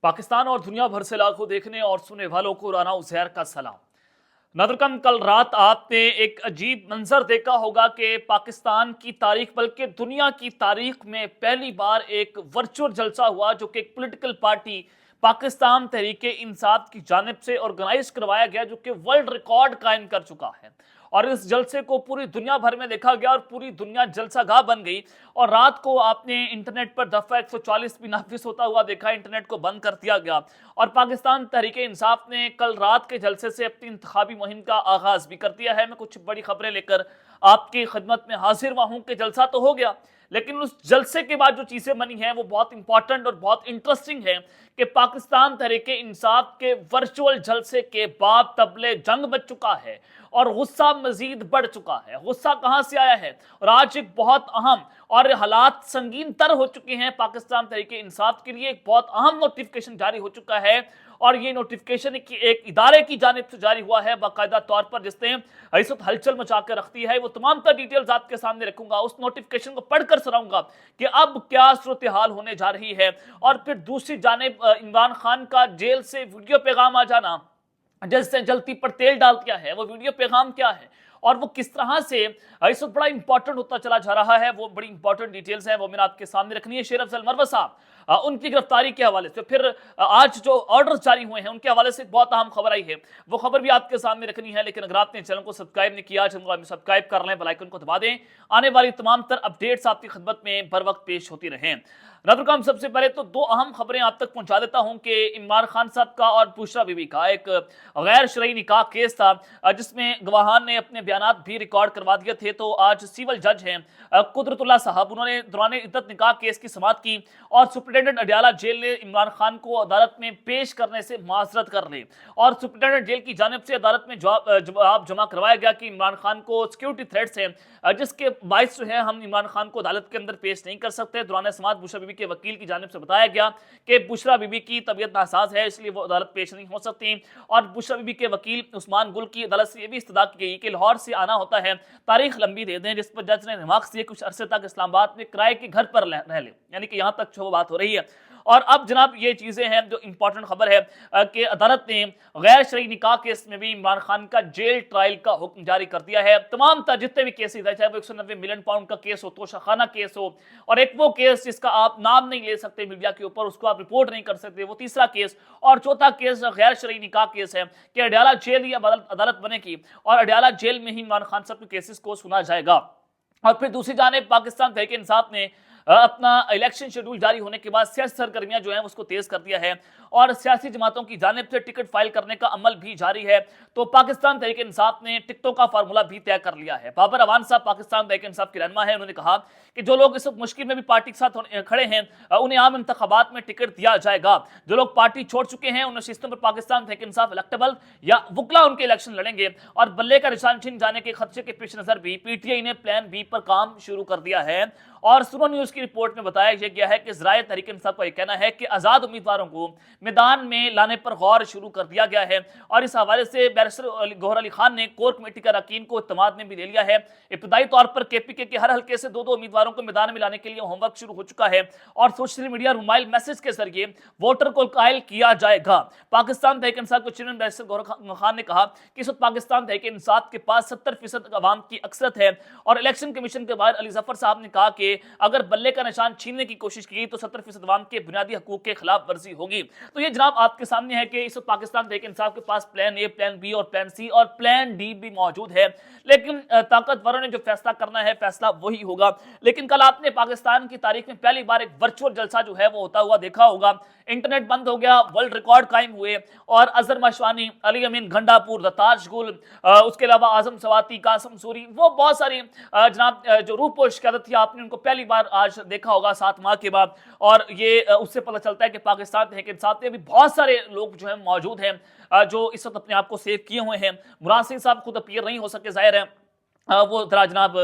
पाकिस्तान और दुनिया भर से लाखों देखने और सुनने वालों को राना उज़ैर का सलाम। नादरकम, कल रात आपने एक अजीब मंजर देखा होगा कि पाकिस्तान की तारीख बल्कि दुनिया की तारीख में पहली बार एक वर्चुअल जलसा हुआ जो कि एक पॉलिटिकल पार्टी पाकिस्तान तहरीक इंसाफ की जानिब से ऑर्गेनाइज करवाया गया, जो कि वर्ल्ड रिकॉर्ड कायम कर चुका है। और इस जलसे को पूरी दुनिया भर में देखा गया और पूरी दुनिया जलसागाह बन गई। और रात को आपने इंटरनेट पर दफा 140 भी नाफिज होता हुआ देखा, इंटरनेट को बंद कर दिया गया। और पाकिस्तान तहरीक इंसाफ ने कल रात के जलसे से अपनी इंतखाबी मुहिम का आगाज भी कर दिया है। मैं कुछ बड़ी खबरें लेकर आपकी खिदमत में हाजिर हुआ हूं कि जलसा तो हो गया, लेकिन उस जलसे के बाद जो चीजें बनी हैं वो बहुत इंपॉर्टेंट और बहुत इंटरेस्टिंग है कि पाकिस्तान तहरीक इंसाफ के वर्चुअल जलसे के बाद तबले जंग बच चुका है और गुस्सा मजीद बढ़ चुका है। गुस्सा कहां से आया है? और आज एक बहुत अहम और हालात संगीन तर हो चुके हैं पाकिस्तान तहरीक इंसाफ के लिए। एक बहुत अहम नोटिफिकेशन जारी हो चुका है और ये नोटिफिकेशन एक इदारे की जानिब से जारी हुआ है बाकायदा तौर पर, जिसने इस वक्त हलचल मचा कर रखती है। वो तमाम तर डिटेल्स आपके सामने रखूंगा, उस नोटिफिकेशन को पढ़कर सुनाऊंगा कि अब क्या सूरत हाल होने जा रही है। और फिर दूसरी जानिब इमरान खान का जेल से वीडियो पैगाम आ जाना, जिससे जलती पर तेल डाल दिया है। वो वीडियो पैगाम क्या है और वो किस तरह से इस वक्त बड़ा इंपॉर्टेंट होता चला जा रहा है, वो बड़ी इंपॉर्टेंट डिटेल्स हैं, वो मैंने आपके सामने रखनी है। शेर अफजल मरवत साहब उनकी गिरफ्तारी के हवाले से, फिर आज जो ऑर्डर्स जारी हुए हैं उनके हवाले से बहुत अहम खबर आई है, वो खबर भी आपके सामने रखनी है। लेकिन अगर आपने चैनल को सब्सक्राइब नहीं किया, चैनल को सब्सक्राइब कर लें, बेल आइकन को दबा दें, आने वाली तमाम तर अपडेट्स आपकी खिदमत में बर वक्त पेश होती रहें। नादरकम, सबसे पहले तो दो अहम खबरें आप तक पहुंचा देता हूं कि इमरान खान साहब का और बुशरा बीबी का एक गैर शरई निकाह केस था, जिसमें गवाहान ने अपने बयान भी रिकॉर्ड करवा दिए थे। तो आज सिविल जज हैं कुदरतुल्लाह साहब, उन्होंने दौरान इद्दत निकाह केस की समाअत की और सुप्रिटेंडेंट अडियाला जेल ने इमरान खान को अदालत में पेश करने से माजरत कर ली। और सुप्रिटेंडेंट जेल की जानिब से अदालत में जवाब जमा करवाया गया कि इमरान खान को सिक्योरिटी थ्रेट्स हैं, जिसके बायस जो है हम इमरान खान को अदालत के अंदर पेश नहीं कर सकते। दौरान समाअत बुशरा बीबी के वकील की जानिब से बताया गया कि बुशरा बीबी की तबीयत नासाज है, इसलिए वो अदालत पेश नहीं हो सकती। और बुशरा बीबी के वकील उस्मान गुल की अदालत से ये भी इस्तदा की गई कि लाहौर से आना होता है, तारीख लंबी दे दें, जिस पर जज ने रिमार्क्स दिए कुछ अरसे तक इस्लामाबाद में किराए के घर पर रह ले, यानी कि यहाँ तक जो बात हो रही है। और अब जनाब ये चीजें हैं जो इंपॉर्टेंट खबर है कि अदालत ने गैर शरई निकाह केस में भी इमरान खान का जेल ट्रायल का हुक्म जारी कर दिया है। तमाम जितने भी केसेस है, चाहे वो 190 मिलियन पाउंड का केस हो, तोशाखाना केस हो, और एक वो केस जिसका आप नाम नहीं ले सकते मीडिया के ऊपर, उसको आप रिपोर्ट नहीं कर सकते, वो तीसरा केस, और चौथा केस गैर शरई निकाह केस है कि अडियाला जेल ही अदालत बनेगी और अडियाला जेल में ही इमरान खान साहब के केसेस को सुना जाएगा। और फिर दूसरी जानिब पाकिस्तान तहरीक इंसाफ ने अपना इलेक्शन शेड्यूल जारी होने के बाद सियासी सरगर्मियां जो हैं उसको तेज कर दिया है और सियासी जमातों की जानिब से टिकट फाइल करने का अमल भी जारी है। तो पाकिस्तान तहरीक इंसाफ ने टिकटों का फार्मूला भी तय कर लिया है। बाबर अवान साहब पाकिस्तान तहरीक इंसाफ के रहनुमा है, उन्होंने कहा कि जो लोग इस मुश्किल में भी पार्टी के साथ खड़े हैं उन्हें आम इंतखाबात में टिकट दिया जाएगा। जो लोग पार्टी छोड़ चुके हैं उन नशिस्तों पर पाकिस्तान तहरीक इंसाफ इलेक्टेबल या वकला उनके इलेक्शन लड़ेंगे। और बल्ले का निशान छिन जाने के खदशे के पेश नजर भी पीटीआई ने प्लान बी पर काम शुरू कर दिया है। और सुनो न्यूज की रिपोर्ट में बताया गया है कि ज़राए तहरीक इंसाफ का यह कहना है कि आज़ाद उम्मीदवारों को मैदान में लाने पर गौर शुरू कर दिया गया है। और इस हवाले से बैरिस्टर गौहर अली खान ने कोर कमेटी का अरकान को इत्तेमाद में भी ले लिया है। इब्तदाई तौर पर केपीके के हर हल्के से दो उम्मीदवारों को मैदान में लाने के लिए होमवर्क शुरू हो चुका है और सोशल मीडिया मोबाइल मैसेज के जरिए वोटर को कायल किया जाएगा। पाकिस्तान तहरीक इंसाफ के चेयरमैन बैरिस्टर गौहर खान ने कहा कि इस वक्त पाकिस्तान तहरीक इंसाफ के पास 70% अवाम की अक्सरत है। और इलेक्शन कमीशन के बाद अली जफर साहब ने कहा कि अगर बल्ले का निशान छीनने की कोशिश की तो 70% अवाम के बुनियादी हकूक के खिलाफ वर्जी होगी। तो ये जनाब आपके सामने है कि इस वक्त पाकिस्तान तहरीक इंसाफ के पास प्लान ए, प्लान बी और प्लान सी और प्लान डी भी मौजूद है। लेकिन ताकतवरों ने जो फैसला करना है फैसला वही होगा। लेकिन कल आपने पाकिस्तान की तारीख में पहली बार एक वर्चुअल जलसा जो है वो होता हुआ देखा होगा। इंटरनेट बंद हो गया, वर्ल्ड रिकॉर्ड कायम हुए और अजहर मशवानी, अली अमीन घंडापुर, दताश गुल, उसके अलावा आजम सवाती, कासम सूरी, वो बहुत सारी जनाब जो रूपोश क़यादत थी आपने उनको पहली बार आज देखा होगा 7 माह के बाद। और ये उससे पता चलता है कि पाकिस्तान तहरीक इंसाफ में भी बहुत सारे लोग जो है मौजूद हैं जो इस वक्त अपने आप को सेव किए हुए हैं। मुराद सिंह साहब खुद अपीयर नहीं हो सके, जाहिर है वो ज़रा जनाब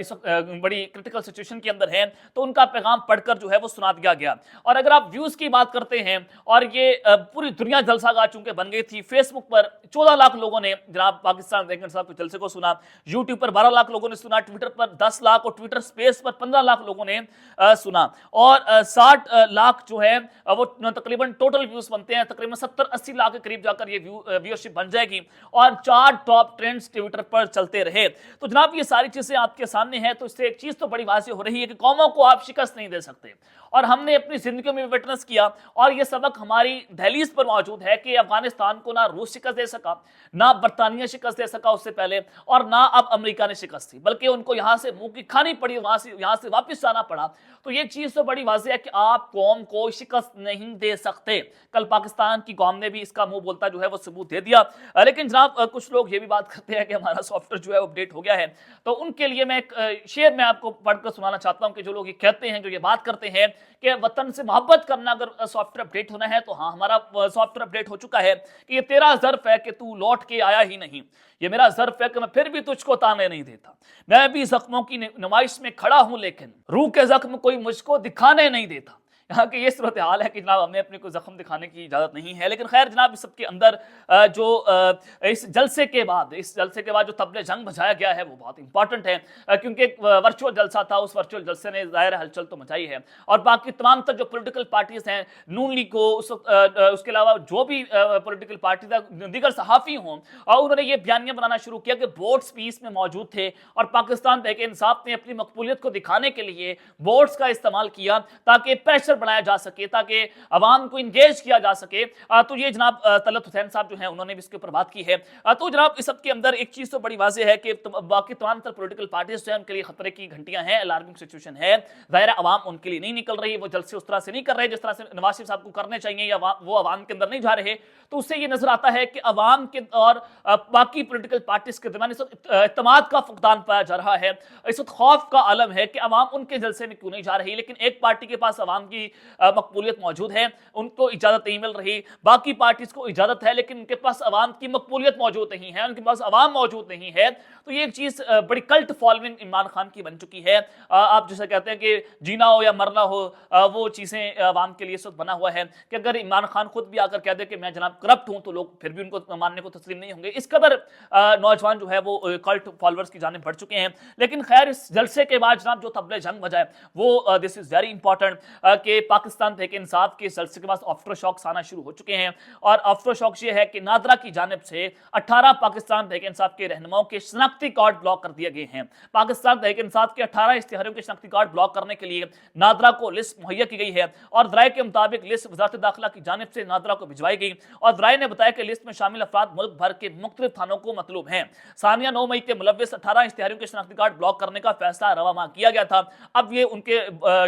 इस वक्त बड़ी क्रिटिकल सिचुएशन के अंदर हैं, तो उनका पैगाम पढ़कर जो है वो सुना दिया गया। और अगर आप व्यूज़ की बात करते हैं, और ये पूरी दुनिया जलसागाह चूंकि बन गई थी, फेसबुक पर 14 लाख लोगों ने जनाब पाकिस्तान तहरीक इंसाफ के जलसे को सुना, यूट्यूब पर 12 लाख लोगों ने सुना, ट्विटर पर 10 लाख और ट्विटर स्पेस पर 15 लाख लोगों ने सुना। और 60 लाख जो है वो तकरीबन टोटल व्यूज़ बनते हैं, तकरीबन 70-80 लाख के करीब जाकर ये व्यूअरशिप बन जाएगी, और 4 टॉप ट्रेंड्स ट्विटर पर चलते रहे। तो जनाब ये सारी चीजें आपके सामने हैं, तो इससे एक चीज तो बड़ी वाज़ेह हो रही है कि कौमों को आप शिकस्त नहीं दे सकते। और हमने अपनी जिंदगी में विटनेस किया, और ये सबक हमारी दहलीज पर मौजूद है कि अफगानिस्तान को ना रूस शिकस्त दे सका, ना बरतानिया शिकस्त दे सका उससे पहले, और ना अब अमेरिका ने शिकस्त दी, बल्कि उनको यहां से मुंह की खानी पड़ी, यहां से वापस जाना पड़ा। तो ये चीज तो बड़ी वाज़ेह है कि आप कौम को शिकस्त नहीं दे सकते। कल पाकिस्तान की कौम ने भी इसका मुंह बोलता जो है वो सबूत दे दिया। लेकिन जनाब कुछ लोग ये भी बात करते हैं कि हमारा सॉफ्टवेयर जो है अपडेट हो गया है, तो उनके लिए मैं एक शेर में आपको पढ़कर सुनाना चाहता हूं कि जो लोग ये कहते हैं, जो ये बात करते हैं कि वतन से मोहब्बत करना अगर सॉफ्टवेयर अपडेट होना है, तो हाँ, हमारा सॉफ्टवेयर अपडेट हो चुका है कि ये तेरा ज़र्फ है कि तू लौट के आया ही नहीं, ये मेरा ज़र्फ है कि मैं फिर भी तुझको ताने नहीं देता, मैं भी जख्मों की नुमाइश में खड़ा हूं, लेकिन रूह के जख्म कोई मुझको दिखाने नहीं देता। यहाँ की ये सूरत हाल है कि जनाब हमें अपने को जख्म दिखाने की इजाज़त नहीं है। लेकिन खैर जनाब, इस सबके अंदर इस जलसे के बाद जो तबले जंग बजाया गया है वो बहुत इंपॉर्टेंट है, क्योंकि एक वर्चुअल जलसा था, उस वर्चुअल जलसे ने ज़ाहिर हलचल तो मचाई है। और बाकी तमाम तर जो पोलिटिकल पार्टीज हैं, नून लीग को, उसके अलावा जो भी पोलिटिकल पार्टीज दीगर सहाफ़ी हों, और उन्होंने ये बयानियाँ बनाना शुरू किया कि बोर्ड्स पीस में मौजूद थे, और पाकिस्तान तहरीक इंसाफ ने अपनी मकबूलियत को दिखाने के लिए बोर्ड्स का इस्तेमाल किया ताकि प्रेशर बनाया जा सके, ताकि अवाम को इंगेज किया जा सके। तो ये जनाब तलत हुसैन साहब जो हैं उन्होंने भी इसके ऊपर बात की है। तो जनाब इस सब के अंदर एक चीज तो बड़ी वाज़ेह है कि बाकी तमाम तर पॉलिटिकल पार्टीज जो हैं उनके लिए खतरे की घंटियां हैं, अलार्मिंग सिचुएशन है। ज़ाहिर अवाम उनके लिए नहीं निकल रही, वो जलसे उस तरह से नहीं कर रहे जिस तरह से नवाज शरीफ साहब को करने चाहिए, या वो अवाम के अंदर नहीं जा रहे। तो उससे ये नजर आता है कि अवाम के और बाकी पॉलिटिकल पार्टीज के दरमियान इस वक्त इत्तेमाद का फुकदान पाया जा रहा है। इस वक्त खौफ का आलम है कि अवाम उनके जलसे में क्यों नहीं जा रही, लेकिन एक पार्टी के पास अवाम की मकबूलियत मौजूद है, उनको इजाजत नहीं मिल रही, बाकी पार्टीज को इजाजत है लेकिन उनके पास अवाम की मकबूलियत मौजूद नहीं है, उनके पास अवाम मौजूद नहीं है। तो ये एक चीज बड़ी कल्ट फॉलोइंग इमरान खान की बन चुकी है। आप जैसे कहते हैं कि जीना हो या मरना हो, वो चीजें अवाम के लिए इस वक्त बना हुआ है कि अगर इमरान खान खुद भी आकर कह दे कि मैं जनाब करप्ट हूं, तो लोग फिर भी उनको मानने को तस्लीम नहीं होंगे। इस कदर नौजवान जो है वो कल्ट फॉलोअर्स की जानिब बढ़ चुके हैं। लेकिन खैर, इस जलसे के बाद जनाब जो तबले जंग बजाए वो दिस इज वेरी इंपॉर्टेंट कि पाकिस्तान तहरीक इंसाफ के जलसे के बाद आफ्टर शॉक्स आना शुरू हो चुके हैं। और आफ्टर शॉक्स ये है कि नादरा की जानिब से 18 पाकिस्तान तहरीक इंसाफ के रहनुमाओं के शनाख्ती कार्ड ब्लॉक कर दिए गए हैं। पाकिस्तान तहरीक इंसाफ के 18 इश्तिहारियों के शनाख्ती कार्ड ब्लॉक करने के लिए नादरा को लिस्ट मुहैया की गई है, और दराए के मुताबिक लिस्ट वजारत दाखिला की जानिब से नादरा को भिजवाई गई। और दराए ने बताया कि लिस्ट में शामिल अफराद मुल्क भर के मुख्तलिफ थानों को मतलूब हैं। सानिया 9 मई के मुलव्विस 18 इश्तिहारियों के शनाख्ती कार्ड ब्लॉक करने का फैसला रवा माह किया गया था। अब ये उनके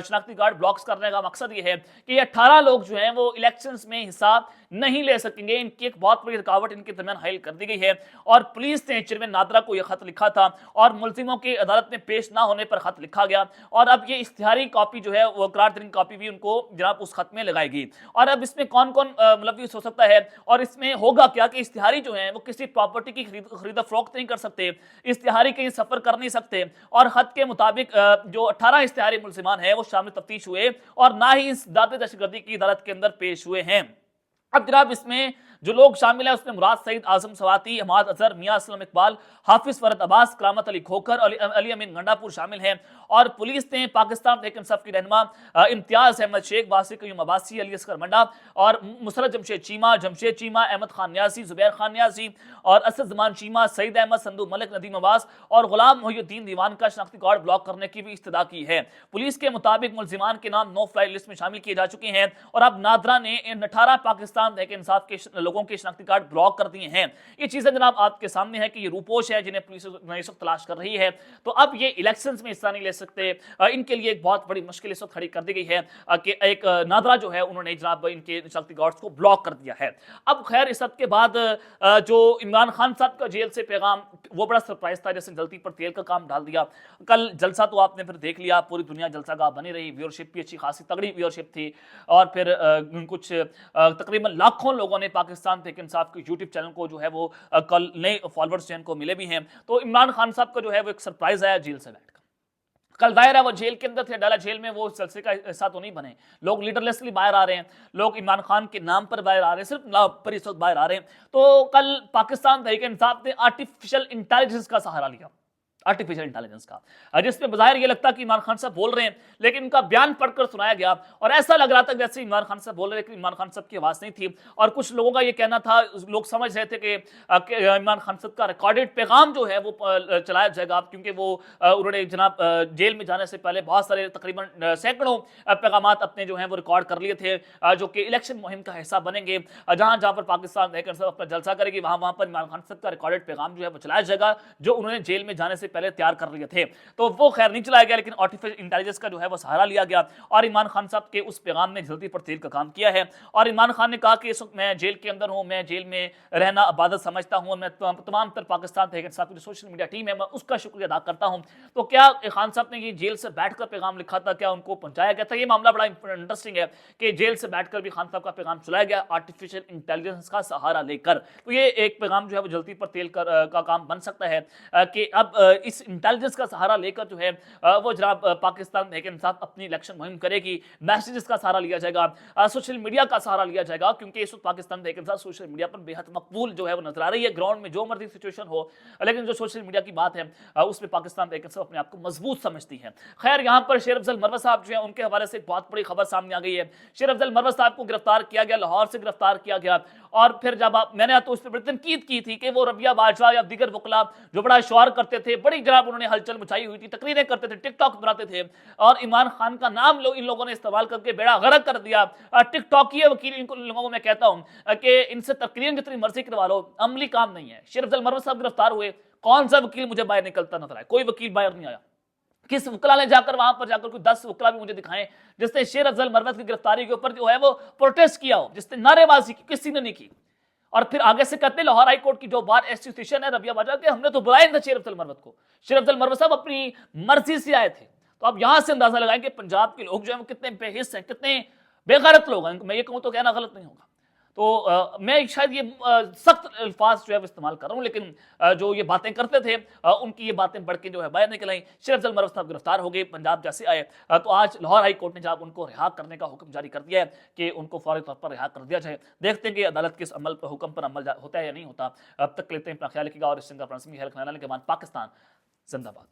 शनाख्ती कार्ड ब्लॉक करने का मकसद ये है कि ये 18 लोग जो हैं वो इलेक्शंस में हिस्सा नहीं ले सकेंगे। इनकी एक बहुत बड़ी रुकावट इनके दरमियान हाइल कर दी गई है। और पुलिस ने चेयरमैन नादरा को यह खत लिखा था, और मुलजिमों के अदालत में पेश ना होने पर खत लिखा गया, और अब ये इश्तिहारी कॉपी जो है वो करारदानी कॉपी भी उनको जनाब उस खत में लगाएगी। और अब इसमें कौन कौन मुलव्विस हो सकता है, और इसमें होगा क्या कि इश्तिहारी जो है वो किसी प्रॉपर्टी की खरीदा फरोख्त नहीं कर सकते, इश्तिहारी कहीं सफर कर नहीं सकते, और खत के मुताबिक जो 18 इश्तिहारी मुलजिमान है वो शामिल तफ्तीश हुए और ना ही इस दादे दहशतगर्दी की अदालत के अंदर पेश हुए हैं। अब जनाब इसमें जो लोग शामिल है उसमें मुराद सईद, आजम सवाती, हमाद अजहर, मियां असलम इकबाल, हाफिज फरद अब्बास, करामत अली खोखर, अली अमीन गंडापुर शामिल हैं। और पुलिस ने पाकिस्तान तहरीक इंसाफ की रहनुमा इम्तियाज अहमद शेख, वासिक क़य्यूम अब्बासी, अली असगर मंडा, और मुसरत जमशेद चीमा, अहमद खान न्याजी, जुबैर खान न्याजी, और असद जमान चीमा, सईद अहमद, संदू मलिक, नदीम अब्बास और गुलाम मोहिउद्दीन दीवान का शनाख्ती कार्ड ब्लॉक करने की भी इस्तदा की है। पुलिस के मुताबिक मुलजिमान के नाम नो फ्लाई लिस्ट में शामिल किए जा चुके हैं, और अब नादरा ने इन 18 पाकिस्तान तहरीक इंसाफ के लोगों के शनाख्ती कार्ड ब्लॉक कर दिए हैं। ये चीजें जनाब आपके सामने है कि ये रूपोश है जिन्हें पुलिस इस वक्त तलाश कर रही है। तो अब ये इलेक्शंस में हिस्सा नहीं ले सकते, इनके लिए एक बहुत बड़ी मुश्किल इस वक्त खड़ी कर दी गई है कि एक नादरा जो है उन्होंने जनाब इनके शनाख्ती कार्ड्स को ब्लॉक कर दिया है। अब खैर इस सब के बाद जो इमरान खान साहब का जेल से पैगाम, वो बड़ा सरप्राइज था, जैसे जल्दी पर तेल का काम डाल दिया। कल जलसा तो आपने फिर देख लिया, पूरी दुनिया जलसागाह बनी रही, व्यूअरशिप भी अच्छी खासी तगड़ी व्यूअरशिप थी, और फिर कुछ तकरीबन लाखों लोगों ने पाकिस्तान پاکستان تحریک انصاف کے یوٹیوب چینل کو جو ہے وہ کل نئے فالوورز جو ہیں ان کو ملے بھی ہیں. تو عمران خان صاحب کا جو ہے وہ ایک سرپرائز آیا جیل سے بیٹھ کر. کل ظاہر ہے وہ جیل کے اندر تھے, ڈالا جیل میں, وہ سلسلے کا حصہ تو نہیں بنے. لوگ لیڈر لیسلی باہر آ رہے ہیں, لوگ عمران خان کے نام پر باہر آ رہے ہیں, صرف نام پر اس وقت باہر آ رہے ہیں. تو کل پاکستان تحریک انصاف نے آرٹیفیشل انٹیلیجنس کا سہارا لیا, آرٹیفیشل انٹیلیجنس کا, جس میں بظاہر یہ لگتا کہ عمران خان صاحب بول رہے ہیں, لیکن ان کا بیان پڑھ کر سنایا گیا اور ایسا لگ رہا تھا جیسے عمران خان صاحب بول رہے تھے, عمران خان صاحب کی آواز نہیں تھی. اور کچھ لوگوں کا یہ کہنا تھا, لوگ سمجھ رہے تھے کہ عمران خان صاحب کا ریکارڈڈ پیغام جو ہے وہ چلایا جائے گا, کیونکہ وہ انہوں نے جناب جیل میں جانے سے پہلے بہت سارے تقریباً سینکڑوں پیغامات اپنے جو ہیں وہ ریکارڈ کر لیے تھے, جو کہ الیکشن مہم کا حصہ بنیں گے. جہاں جہاں پر پاکستان تحریک انصاف اپنا جلسہ کرے گی, وہاں پر عمران خان صاحب کا ریکارڈڈ پیغام جو ہے وہ چلایا جائے گا, جو انہوں نے جیل میں جانے سے پہلے تیار کر لیے تھے. تو وہ خیر نہیں چلایا گیا, لیکن آرٹیفیشل انٹیلیجنس کا جو ہے وہ سہارا لیا گیا اور عمران خان صاحب کے اس پیغام نے جلدی پر تیل کا کام کیا ہے. اور عمران خان نے کہا کہ اس وقت میں جیل کے اندر ہوں, میں جیل میں رہنا عبادت سمجھتا ہوں, میں تمام تر پاکستان تحریک انصاف کی جو سوشل میڈیا ٹیم ہے میں اس کا شکریہ ادا کرتا ہوں. تو کیا خان صاحب نے یہ جیل سے بیٹھ کر پیغام لکھا تھا, کیا ان کو پہنچایا گیا تھا؟ یہ معاملہ بڑا انٹرسٹنگ ہے کہ جیل سے بیٹھ کر بھی خان صاحب کا پیغام چلایا گیا آرٹیفیشل انٹیلیجنس کا سہارا لے کر. تو یہ ایک پیغام جو ہے وہ جلدی پر تیل کا کام بن سکتا ہے کہ اب اس انٹیلیجنس کا سہارا لے کر جو ہے وہ جناب پاکستان تحریک انصاف اپنی الیکشن مہم کرے گی. میسیجز کا سہارا لیا جائے گا, سوشل میڈیا کا سہارا لیا جائے گا, کیونکہ اس وقت پاکستان تحریک انصاف سوشل میڈیا پر بے حد مقبول جو ہے وہ نظر آ رہی ہے. گراؤنڈ میں جو مرضی سچویشن ہو, لیکن جو سوشل میڈیا کی بات ہے اس میں پاکستان تحریک انصاف اپنے آپ کو مضبوط سمجھتی ہے. خیر, یہاں پر شیر افضل مروت صاحب جو ہیں ان کے حوالے سے ایک بہت بڑی خبر سامنے آ گئی ہے. شیر افضل مروت صاحب کو گرفتار کیا گیا, لاہور سے گرفتار کیا گیا, اور پھر جب میں نے تو اس پہ بڑی تنقید کی تھی کہ وہ ربیہ باجوہ یا دیگر وکلا جو بڑا شعار کرتے تھے, بڑی جناب انہوں نے ہلچل مچائی ہوئی تھی, تقریریں کرتے تھے, ٹک ٹاک بناتے تھے, اور عمران خان کا نام ان لوگوں نے استعمال کر کے بیڑا غرق کر دیا. ٹک ٹاک یہ وکیل ان لوگوں کو میں کہتا ہوں کہ ان سے تقریر جتنی مرضی کروا لو, عملی کام نہیں ہے. شیر افضل مروت صاحب گرفتار ہوئے, کون سا وکیل مجھے باہر نکلتا نظر آیا؟ کوئی وکیل باہر نہیں آیا. کس وکلا نے جا کر وہاں پر جا کر کوئی 10 وکلا بھی مجھے دکھائیں جس نے شیر افضل مروت کی گرفتاری کے اوپر جو ہے وہ پروٹیسٹ کیا ہو, جس نے نعرے بازی کی؟ کسی نے نہیں کی. اور پھر آگے سے کہتے ہیں لاہور ہائی کورٹ کی جو بار ایسوسیشن ہے ربیہ باجوہ کہ ہم نے تو بلایا تھا شیر افضل مروت کو. شیر افضل مروت صاحب اپنی مرضی سے آئے تھے. تو اب یہاں سے اندازہ لگائیں کہ پنجاب کے لوگ جو ہیں وہ کتنے بے حس ہیں, کتنے بے غیرت لوگ ہیں. میں یہ کہوں تو کہنا غلط نہیں ہوگا. تو میں شاید یہ سخت الفاظ جو ہے وہ استعمال کر رہا ہوں, لیکن جو یہ باتیں کرتے تھے ان کی یہ باتیں بڑھ کے جو ہے باہر نکل آئیں. شیر افضل مروت صاحب گرفتار ہو گئے, پنجاب جیسے آئے, تو آج لاہور ہائی کورٹ نے جب ان کو رہا کرنے کا حکم جاری کر دیا ہے کہ ان کو فوری طور پر رہا کر دیا جائے. دیکھتے ہیں کہ عدالت کے اس عمل پر حکم پر عمل ہوتا ہے یا نہیں ہوتا. اب تک لیتے ہیں اپنا خیال رکھیے گا, اور اس چند کا خیال رکھنے کے بعد پاکستان زندہ باد.